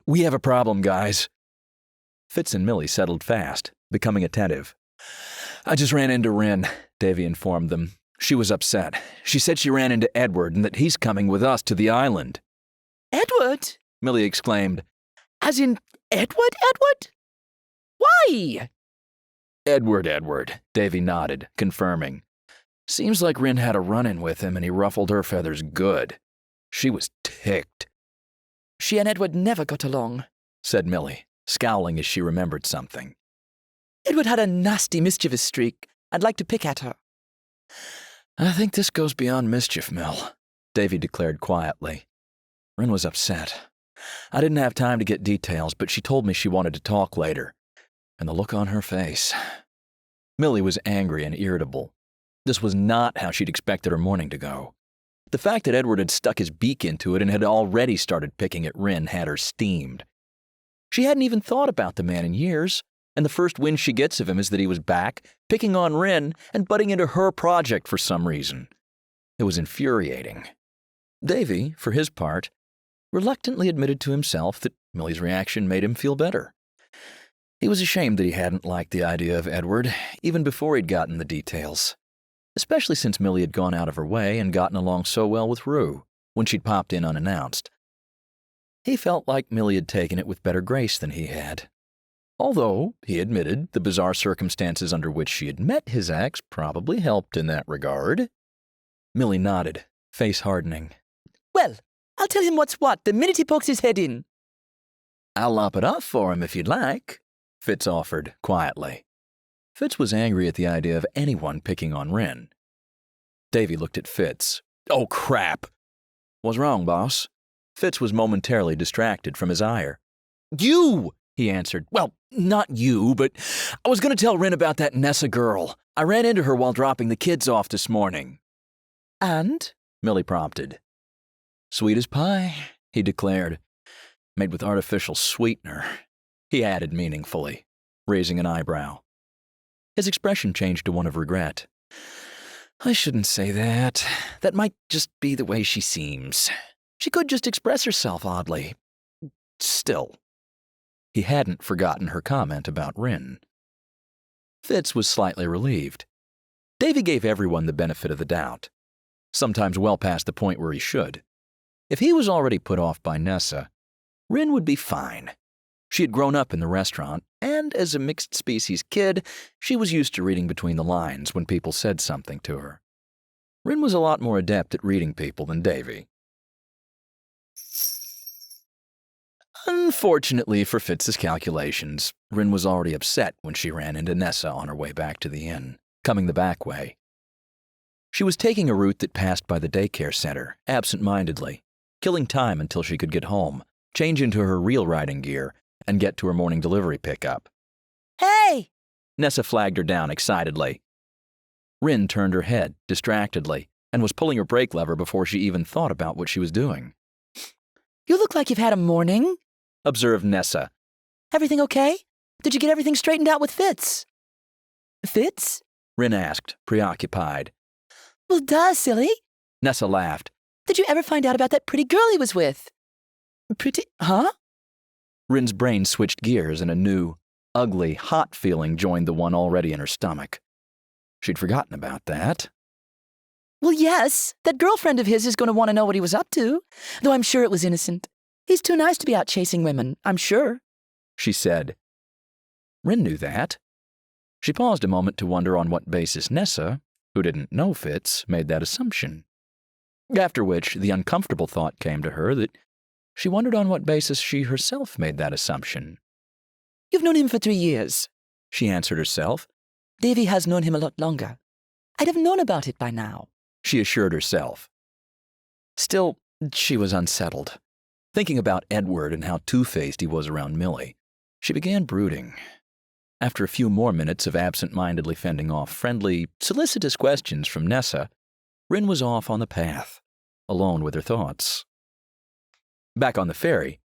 We have a problem, guys. Fitz and Millie settled fast, becoming attentive. I just ran into Rin, Daavi informed them. She was upset. She said she ran into Edward and that he's coming with us to the island. Edward? Millie exclaimed. As in Edward? Why? Edward, Daavi nodded, confirming. Seems like Rin had a run-in with him and he ruffled her feathers good. She was ticked. She and Edward never got along, said Millie, scowling as she remembered something. Edward had a nasty, mischievous streak. I'd like to pick at her. I think this goes beyond mischief, Mill, Daavi declared quietly. Rin was upset. I didn't have time to get details, but she told me she wanted to talk later. And the look on her face. Millie was angry and irritable. This was not how she'd expected her morning to go. The fact that Edward had stuck his beak into it and had already started picking at Rin had her steamed. She hadn't even thought about the man in years, and the first wind she gets of him is that he was back, picking on Rin and butting into her project for some reason. It was infuriating. Daavi, for his part, reluctantly admitted to himself that Millie's reaction made him feel better. He was ashamed that he hadn't liked the idea of Edward, even before he'd gotten the details. Especially since Millie had gone out of her way and gotten along so well with Rue, when she'd popped in unannounced. He felt like Millie had taken it with better grace than he had. Although, he admitted, the bizarre circumstances under which she had met his ex probably helped in that regard. Millie nodded, face hardening. Well, I'll tell him what's what the minute he pokes his head in. I'll lop it off for him if you'd like, Fitz offered, quietly. Fitz was angry at the idea of anyone picking on Rin. Daavi looked at Fitz. Oh, crap! What's wrong, boss? Fitz was momentarily distracted from his ire. You! He answered. Well, not you, but I was going to tell Rin about that Nessa girl. I ran into her while dropping the kids off this morning. And? Millie prompted. Sweet as pie, he declared. Made with artificial sweetener. He added meaningfully, raising an eyebrow. His expression changed to one of regret. I shouldn't say that. That might just be the way she seems. She could just express herself oddly. Still. He hadn't forgotten her comment about Rin. Fitz was slightly relieved. Daavi gave everyone the benefit of the doubt, sometimes well past the point where he should. If he was already put off by Nessa, Rin would be fine. She had grown up in the restaurant, and as a mixed-species kid, she was used to reading between the lines when people said something to her. Rin was a lot more adept at reading people than Daavi. Unfortunately for Fitz's calculations, Rin was already upset when she ran into Nessa on her way back to the inn, coming the back way. She was taking a route that passed by the daycare center, absent-mindedly, killing time until she could get home, change into her real riding gear, and get to her morning delivery pickup. Hey! Nessa flagged her down excitedly. Rin turned her head, distractedly, and was pulling her brake lever before she even thought about what she was doing. You look like you've had a morning, observed Nessa. Everything okay? Did you get everything straightened out with Fitz? Fitz? Rin asked, preoccupied. Well, duh, silly. Nessa laughed. Did you ever find out about that pretty girl he was with? Pretty, huh? Rin's brain switched gears and a new, ugly, hot feeling joined the one already in her stomach. She'd forgotten about that. Well, yes, that girlfriend of his is going to want to know what he was up to, though I'm sure it was innocent. He's too nice to be out chasing women, I'm sure, she said. Rin knew that. She paused a moment to wonder on what basis Nessa, who didn't know Fitz, made that assumption. After which, the uncomfortable thought came to her that she wondered on what basis she herself made that assumption. You've known him for 3 years, she answered herself. Daavi has known him a lot longer. I'd have known about it by now, she assured herself. Still, she was unsettled. Thinking about Edward and how two-faced he was around Millie, she began brooding. After a few more minutes of absent-mindedly fending off friendly, solicitous questions from Nessa, Rin was off on the path, alone with her thoughts. Back on the ferry,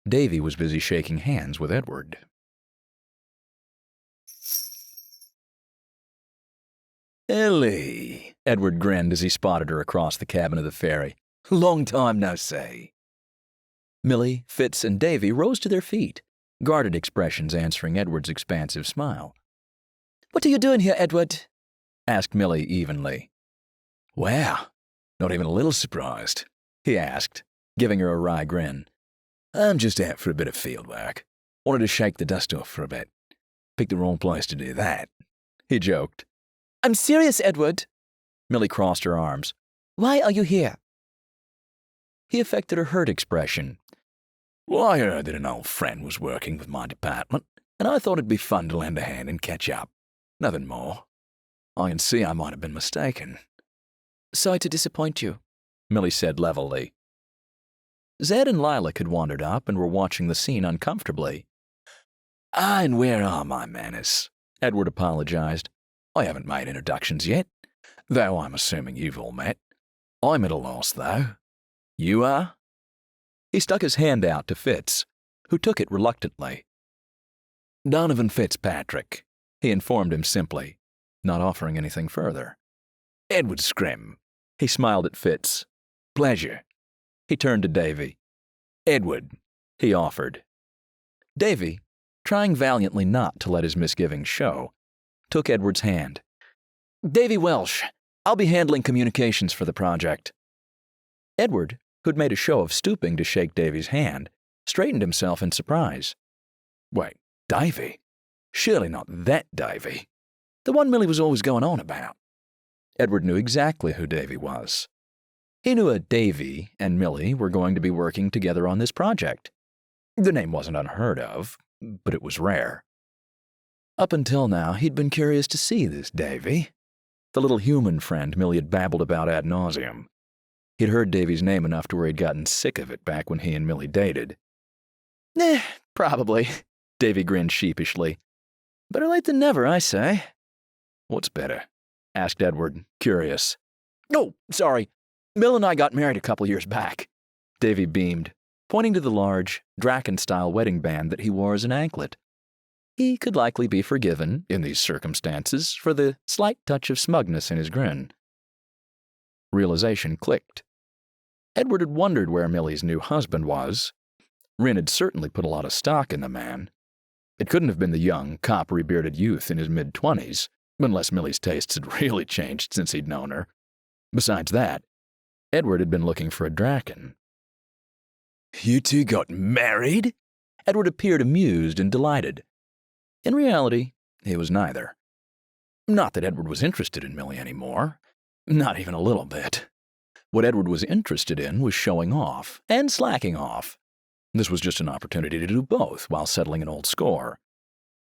Daavi was busy shaking hands with Edward. Ellie, Edward grinned as he spotted her across the cabin of the ferry. Long time no see. Millie, Fitz, and Davy rose to their feet, guarded expressions answering Edward's expansive smile. What are you doing here, Edward? Asked Millie evenly. Wow, not even a little surprised, he asked, giving her a wry grin. I'm just out for a bit of field work. Wanted to shake the dust off for a bit. Picked the wrong place to do that, he joked. I'm serious, Edward. Millie crossed her arms. Why are you here? He affected a hurt expression. Well, I heard that an old friend was working with my department, and I thought it'd be fun to lend a hand and catch up. Nothing more. I can see I might have been mistaken. Sorry to disappoint you, Millie said levelly. Zed and Lilac had wandered up and were watching the scene uncomfortably. And where are my manners? Edward apologized. I haven't made introductions yet, though I'm assuming you've all met. I'm at a loss, though. You are? He stuck his hand out to Fitz, who took it reluctantly. Donovan Fitzpatrick, he informed him simply, not offering anything further. Edward Scrim. He smiled at Fitz. Pleasure. He turned to Davy. Edward, he offered. Davy, trying valiantly not to let his misgivings show, took Edward's hand. Davy Welsh, I'll be handling communications for the project. Edward, who'd made a show of stooping to shake Davy's hand, straightened himself in surprise. Wait, Davy? Surely not that Davy. The one Millie was always going on about. Edward knew exactly who Davy was. He knew a Davy and Millie were going to be working together on this project. The name wasn't unheard of, but it was rare. Up until now, he'd been curious to see this Davy, the little human friend Millie had babbled about ad nauseum. He'd heard Davy's name enough to where he'd gotten sick of it back when he and Millie dated. Probably, Davy grinned sheepishly. Better late than never, I say. What's better? Asked Edward, curious. Oh, sorry. Mill and I got married a couple years back. Davy beamed, pointing to the large, Drachen-style wedding band that he wore as an anklet. He could likely be forgiven, in these circumstances, for the slight touch of smugness in his grin. Realization clicked. Edward had wondered where Millie's new husband was. Rin had certainly put a lot of stock in the man. It couldn't have been the young, coppery-bearded youth in his mid-20s, unless Millie's tastes had really changed since he'd known her. Besides that, Edward had been looking for a Drachen. You two got married? Edward appeared amused and delighted. In reality, he was neither. Not that Edward was interested in Millie anymore. Not even a little bit. What Edward was interested in was showing off and slacking off. This was just an opportunity to do both while settling an old score.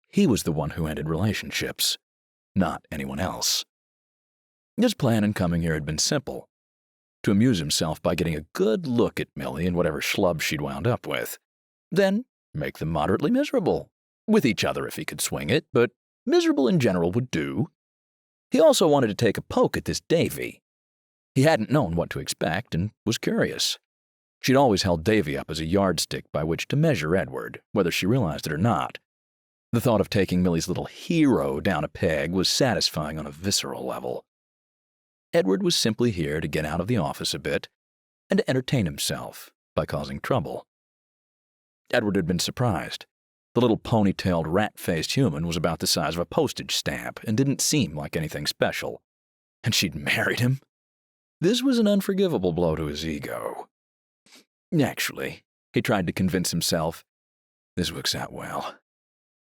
He was the one who ended relationships, not anyone else. His plan in coming here had been simple: to amuse himself by getting a good look at Millie and whatever schlub she'd wound up with. Then make them moderately miserable. With each other if he could swing it, but miserable in general would do. He also wanted to take a poke at this Davy. He hadn't known what to expect and was curious. She'd always held Davy up as a yardstick by which to measure Edward, whether she realized it or not. The thought of taking Millie's little hero down a peg was satisfying on a visceral level. Edward was simply here to get out of the office a bit and to entertain himself by causing trouble. Edward had been surprised. The little ponytailed, rat-faced human was about the size of a postage stamp and didn't seem like anything special. And she'd married him? This was an unforgivable blow to his ego. Actually, he tried to convince himself, this works out well.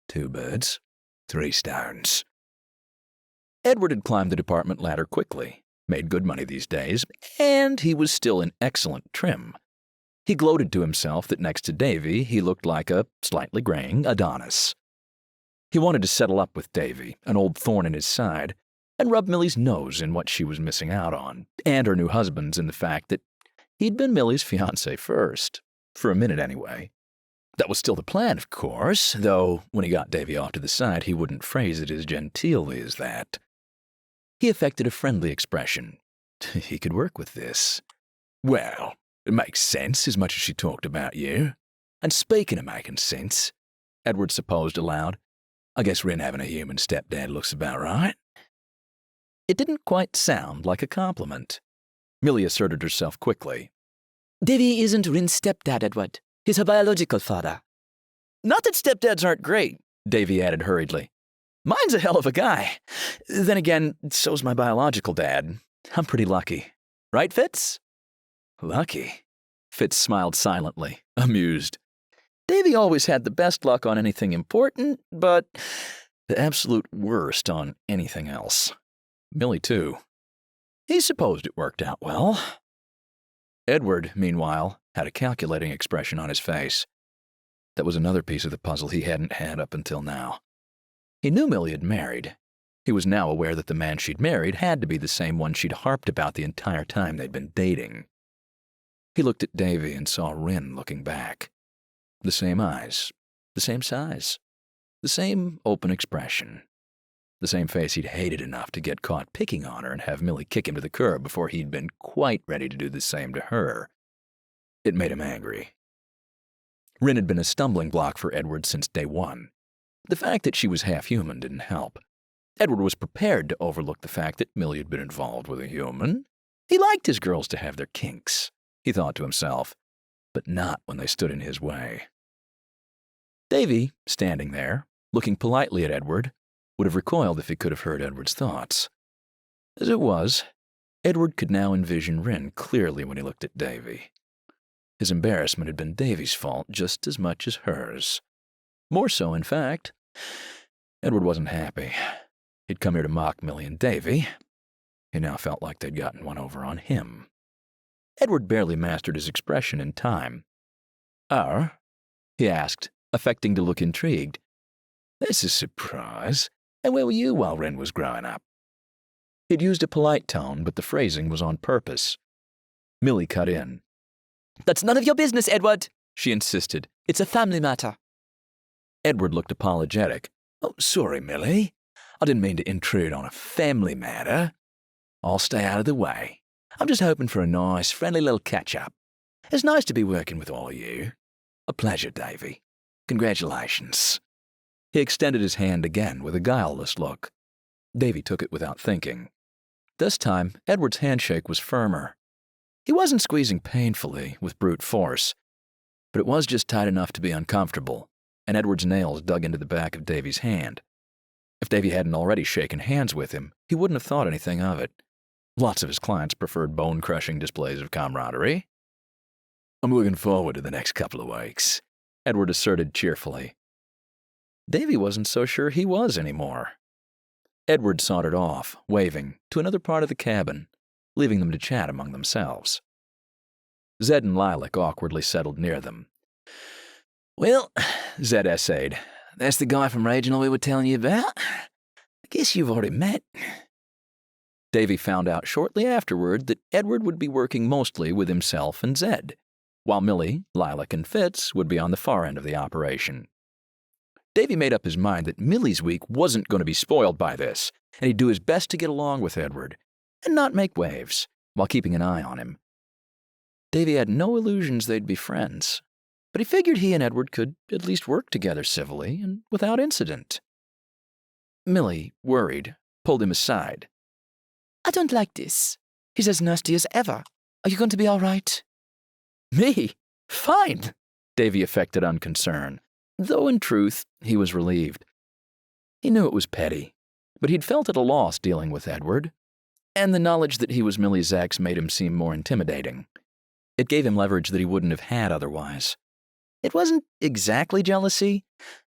2 birds, 3 stones. Edward had climbed the department ladder quickly, made good money these days, and he was still in excellent trim. He gloated to himself that next to Davy, he looked like a slightly graying Adonis. He wanted to settle up with Davy, an old thorn in his side, and rub Millie's nose in what she was missing out on, and her new husband's in the fact that he'd been Millie's fiancé first, for a minute anyway. That was still the plan, of course, though when he got Davy off to the side, he wouldn't phrase it as genteelly as that. He affected a friendly expression. He could work with this. Well, it makes sense as much as she talked about you. And speaking of making sense, Edward supposed aloud, I guess Rin having a human stepdad looks about right. It didn't quite sound like a compliment. Millie asserted herself quickly. Davy isn't Rin's stepdad, Edward. He's her biological father. Not that stepdads aren't great, Davy added hurriedly. Mine's a hell of a guy. Then again, so's my biological dad. I'm pretty lucky. Right, Fitz? Lucky? Fitz smiled silently, amused. Davy always had the best luck on anything important, but the absolute worst on anything else. Millie, too. He supposed it worked out well. Edward, meanwhile, had a calculating expression on his face. That was another piece of the puzzle he hadn't had up until now. He knew Millie had married. He was now aware that the man she'd married had to be the same one she'd harped about the entire time they'd been dating. He looked at Davy and saw Rin looking back. The same eyes, the same size, the same open expression, the same face he'd hated enough to get caught picking on her and have Millie kick him to the curb before he'd been quite ready to do the same to her. It made him angry. Rin had been a stumbling block for Edward since day one. The fact that she was half-human didn't help. Edward was prepared to overlook the fact that Millie had been involved with a human. He liked his girls to have their kinks, he thought to himself, but not when they stood in his way. Davy, standing there, looking politely at Edward, would have recoiled if he could have heard Edward's thoughts. As it was, Edward could now envision Rin clearly when he looked at Davy. His embarrassment had been Davy's fault just as much as hers. More so, in fact. Edward wasn't happy. He'd come here to mock Millie and Davy. He now felt like they'd gotten one over on him. Edward barely mastered his expression in time. "Oh?" he asked, affecting to look intrigued. "That's a surprise. And where were you while Rin was growing up?" He'd used a polite tone, but the phrasing was on purpose. Millie cut in. That's none of your business, Edward, she insisted. It's a family matter. Edward looked apologetic. "Oh, sorry, Millie. I didn't mean to intrude on a family matter. I'll stay out of the way. I'm just hoping for a nice, friendly little catch-up. It's nice to be working with all of you. A pleasure, Davy. Congratulations." He extended his hand again with a guileless look. Davy took it without thinking. This time, Edward's handshake was firmer. He wasn't squeezing painfully, with brute force, but it was just tight enough to be uncomfortable, and Edward's nails dug into the back of Davy's hand. If Davy hadn't already shaken hands with him, he wouldn't have thought anything of it. Lots of his clients preferred bone-crushing displays of camaraderie. "I'm looking forward to the next couple of weeks," Edward asserted cheerfully. Davy wasn't so sure he was anymore. Edward sauntered off, waving, to another part of the cabin, leaving them to chat among themselves. Zed and Lilac awkwardly settled near them. "Well," Zed essayed, "that's the guy from Regional we were telling you about. I guess you've already met." Davy found out shortly afterward that Edward would be working mostly with himself and Zed, while Millie, Lilac, and Fitz would be on the far end of the operation. Davy made up his mind that Millie's week wasn't going to be spoiled by this, and he'd do his best to get along with Edward, and not make waves, while keeping an eye on him. Davy had no illusions they'd be friends, but he figured he and Edward could at least work together civilly and without incident. Millie, worried, pulled him aside. I don't like this. He's as nasty as ever. Are you going to be all right? "Me? Fine," Davy affected unconcern, though in truth he was relieved. He knew it was petty, but he'd felt at a loss dealing with Edward, and the knowledge that he was Millie's ex made him seem more intimidating. It gave him leverage that he wouldn't have had otherwise. It wasn't exactly jealousy,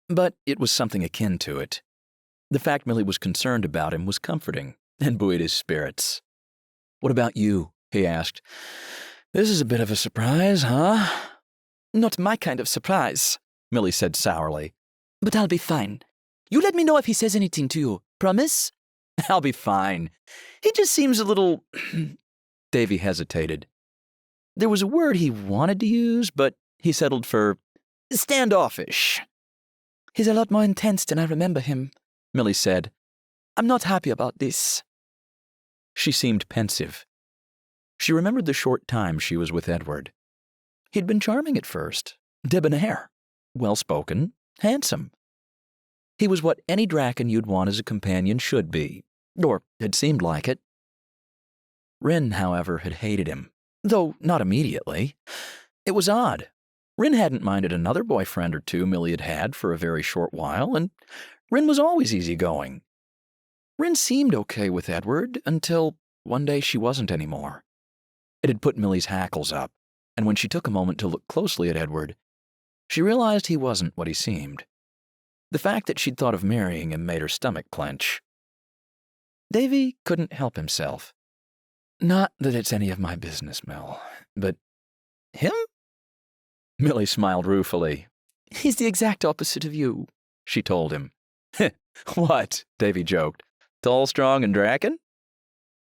but it was something akin to it. The fact Millie was concerned about him was comforting and buoyed his spirits. "What about you?" he asked. "This is a bit of a surprise, huh?" Not my kind of surprise, Millie said sourly. but I'll be fine. You let me know if he says anything to you. Promise? "I'll be fine. He just seems a little—" Davy hesitated. There was a word he wanted to use, but he settled for standoffish. He's a lot more intense than I remember him, Millie said. I'm not happy about this. She seemed pensive. She remembered the short time she was with Edward. He'd been charming at first, debonair, well-spoken, handsome. He was what any Drachen you'd want as a companion should be, or had seemed like it. Rin, however, had hated him, though not immediately. It was odd. Rin hadn't minded another boyfriend or two Millie had had for a very short while, and Rin was always easygoing. Rin seemed okay with Edward until one day she wasn't anymore. It had put Millie's hackles up, and when she took a moment to look closely at Edward, she realized he wasn't what he seemed. The fact that she'd thought of marrying him made her stomach clench. Daavi couldn't help himself. Not that it's any of my business, Mill, but him? Millie smiled ruefully. He's the exact opposite of you, she told him. What? Daavi joked. Tall, strong, and Drachen?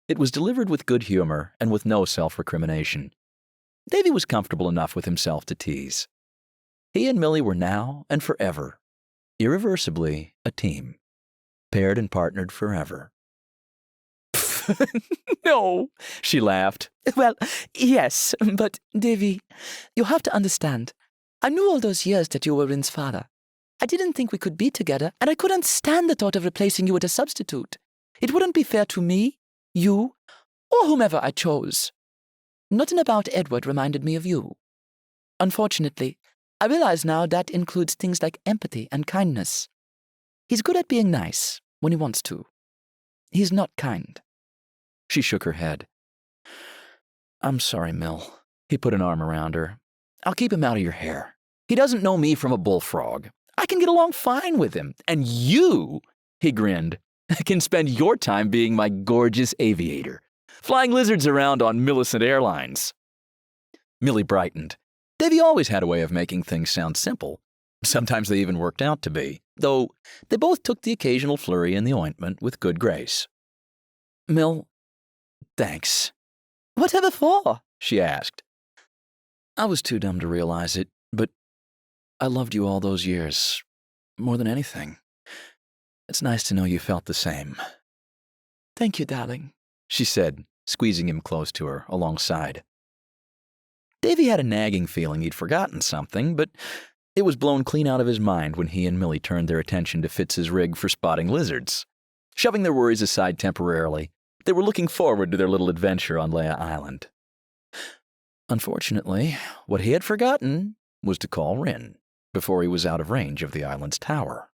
It was delivered with good humor and with no self-recrimination. Daavi was comfortable enough with himself to tease. He and Millie were now and forever, irreversibly, a team, paired and partnered forever. No, she laughed. Well, yes, but, Daavi, you have to understand. I knew all those years that you were Rin's father. I didn't think we could be together, and I couldn't stand the thought of replacing you with a substitute. It wouldn't be fair to me, you, or whomever I chose. Nothing about Edward reminded me of you. Unfortunately, I realize now that includes things like empathy and kindness. He's good at being nice when he wants to. He's not kind. She shook her head. I'm sorry, Mill. He put an arm around her. I'll keep him out of your hair. He doesn't know me from a bullfrog. I can get along fine with him. And you, he grinned, can spend your time being my gorgeous aviator, flying lizards around on Millicent Airlines. Millie brightened. Daavi always had a way of making things sound simple. Sometimes they even worked out to be, though they both took the occasional flurry in the ointment with good grace. Mill, thanks. Whatever for? She asked. I was too dumb to realize it, but I loved you all those years, more than anything. It's nice to know you felt the same. Thank you, darling, she said, squeezing him close to her, alongside. Daavi had a nagging feeling he'd forgotten something, but it was blown clean out of his mind when he and Millie turned their attention to Fitz's rig for spotting lizards. Shoving their worries aside temporarily, they were looking forward to their little adventure on Leia Island. Unfortunately, what he had forgotten was to call Rin before he was out of range of the island's tower.